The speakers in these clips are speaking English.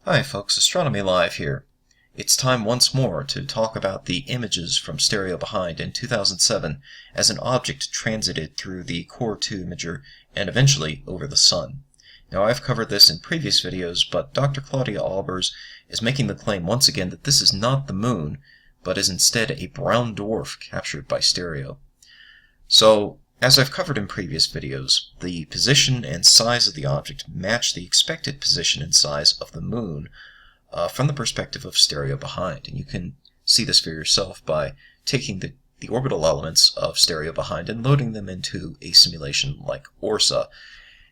Hi folks, Astronomy Live here. It's time once more to talk about the images from Stereo Behind in 2007 as an object transited through the Core 2 imager and eventually over the Sun. Now I've covered this in previous videos, but Dr. Claudia Albers is making the claim once again that this is not the Moon, but is instead a brown dwarf captured by stereo. So, as I've covered in previous videos, the position and size of the object match the expected position and size of the Moon from the perspective of Stereo Behind. And you can see this for yourself by taking the orbital elements of Stereo Behind and loading them into a simulation like ORSA.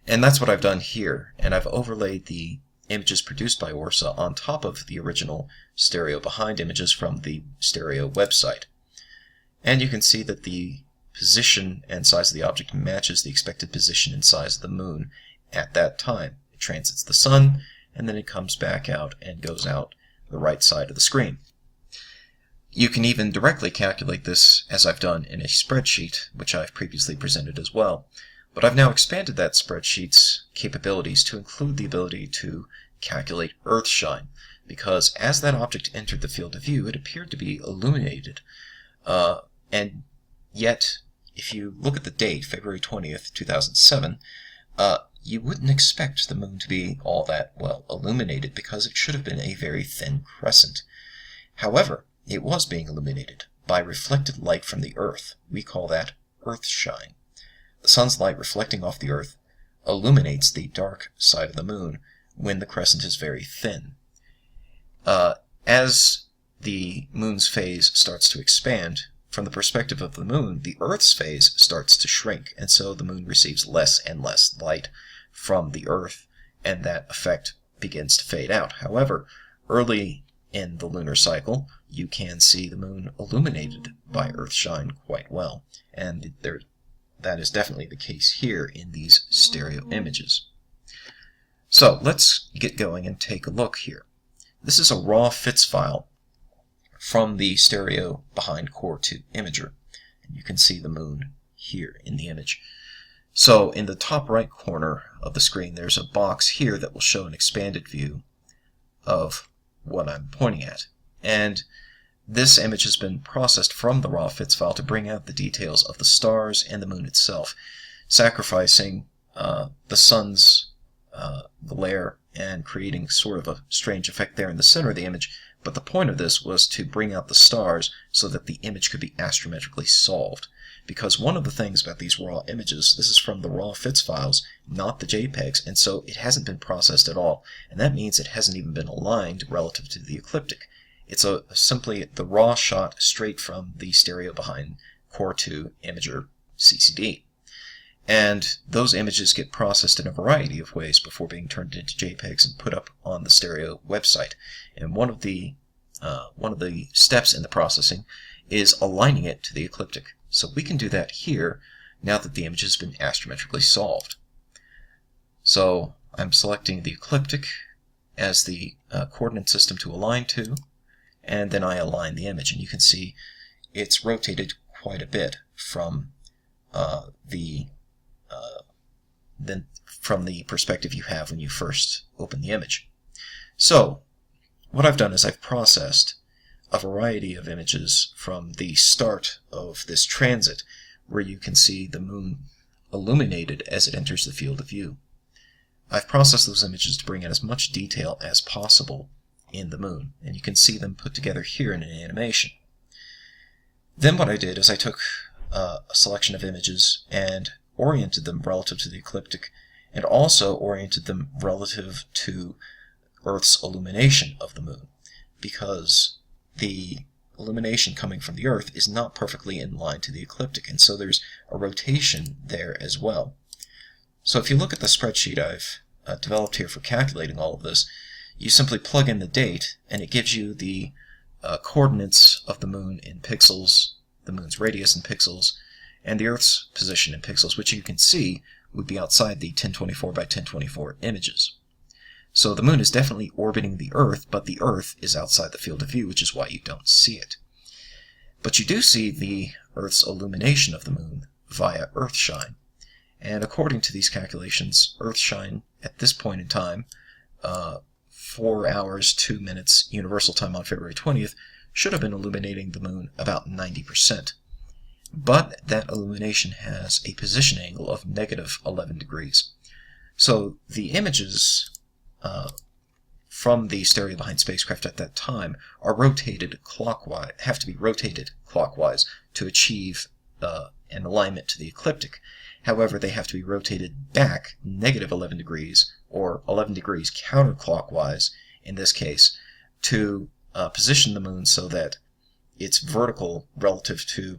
And that's what I've done here. And I've overlaid the images produced by ORSA on top of the original Stereo Behind images from the Stereo website. And you can see that the position and size of the object matches the expected position and size of the Moon at that time. It transits the Sun, and then it comes back out and goes out the right side of the screen. You can even directly calculate this, as I've done in a spreadsheet, which I've previously presented as well. But I've now expanded that spreadsheet's capabilities to include the ability to calculate Earthshine, because as that object entered the field of view, it appeared to be illuminated, and yet, if you look at the date, February 20th, 2007, you wouldn't expect the Moon to be all that well illuminated because it should have been a very thin crescent. However, it was being illuminated by reflected light from the Earth. We call that Earthshine. The Sun's light reflecting off the Earth illuminates the dark side of the Moon when the crescent is very thin. As the Moon's phase starts to expand, from the perspective of the Moon, the Earth's phase starts to shrink, and so the Moon receives less and less light from the Earth, and that effect begins to fade out. However, early in the lunar cycle, you can see the Moon illuminated by Earthshine quite well, and that is definitely the case here in these stereo images. So let's get going and take a look here. This is a raw FITS file from the Stereo Behind Core 2 imager. And you can see the Moon here in the image. So in the top right corner of the screen, there's a box here that will show an expanded view of what I'm pointing at. And this image has been processed from the raw FITS file to bring out the details of the stars and the Moon itself, sacrificing the Sun's glare and creating sort of a strange effect there in the center of the image. But the point of this was to bring out the stars so that the image could be astrometrically solved. Because one of the things about these raw images, this is from the raw FITS files, not the JPEGs, and so it hasn't been processed at all. And that means it hasn't even been aligned relative to the ecliptic. It's simply the raw shot straight from the Stereo Behind Core 2 imager CCD. And those images get processed in a variety of ways before being turned into JPEGs and put up on the Stereo website. And one of the steps in the processing is aligning it to the ecliptic. So we can do that here now that the image has been astrometrically solved. So I'm selecting the ecliptic as the coordinate system to align to, and then I align the image. And you can see it's rotated quite a bit from the perspective you have when you first open the image. So what I've done is I've processed a variety of images from the start of this transit, where you can see the Moon illuminated as it enters the field of view. I've processed those images to bring in as much detail as possible in the Moon, and you can see them put together here in an animation. Then what I did is I took a selection of images and oriented them relative to the ecliptic, and also oriented them relative to Earth's illumination of the Moon, because the illumination coming from the Earth is not perfectly in line to the ecliptic, and so there's a rotation there as well. So if you look at the spreadsheet I've developed here for calculating all of this, you simply plug in the date, and it gives you the coordinates of the Moon in pixels, the Moon's radius in pixels, and the Earth's position in pixels, which you can see would be outside the 1024 by 1024 images. So the Moon is definitely orbiting the Earth, but the Earth is outside the field of view, which is why you don't see it. But you do see the Earth's illumination of the Moon via Earthshine. And according to these calculations, Earthshine at this point in time 4 hours, 2 minutes Universal Time on February 20th should have been illuminating the moon about 90%. But that illumination has a position angle of negative 11 degrees. So the images from the stereo behind spacecraft at that time are rotated clockwise, have to be rotated clockwise to achieve an alignment to the ecliptic. However, they have to be rotated back negative 11 degrees, or 11 degrees counterclockwise in this case, to position the moon so that it's vertical relative to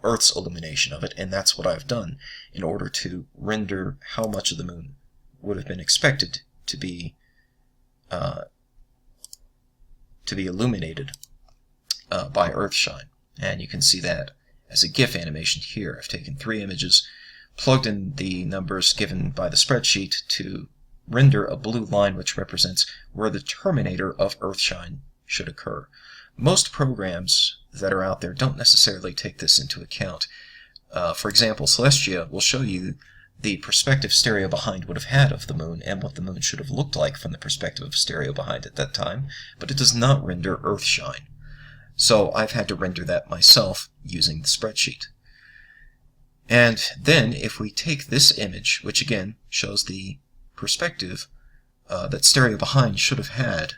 Earth's illumination of it, and that's what I've done in order to render how much of the moon would have been expected to be illuminated by Earthshine. And you can see that as a GIF animation here. I've taken 3 images, plugged in the numbers given by the spreadsheet to render a blue line which represents where the terminator of Earthshine should occur. Most programs that are out there don't necessarily take this into account. For example, Celestia will show you the perspective stereo behind would have had of the moon and what the moon should have looked like from the perspective of stereo behind at that time, but it does not render Earthshine. So I've had to render that myself using the spreadsheet. And then if we take this image, which again shows the perspective that stereo behind should have had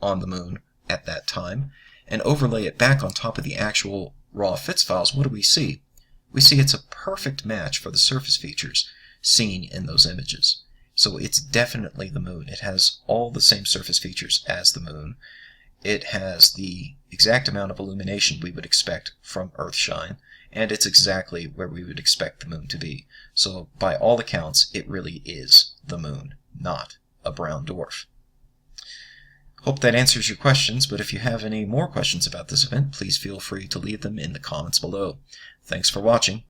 on the moon at that time, and overlay it back on top of the actual raw FITS files, what do we see? We see it's a perfect match for the surface features seen in those images. So it's definitely the moon. It has all the same surface features as the moon. It has the exact amount of illumination we would expect from Earthshine, and it's exactly where we would expect the moon to be. So by all accounts, it really is the moon, not a brown dwarf. Hope that answers your questions, but if you have any more questions about this event, please feel free to leave them in the comments below. Thanks for watching.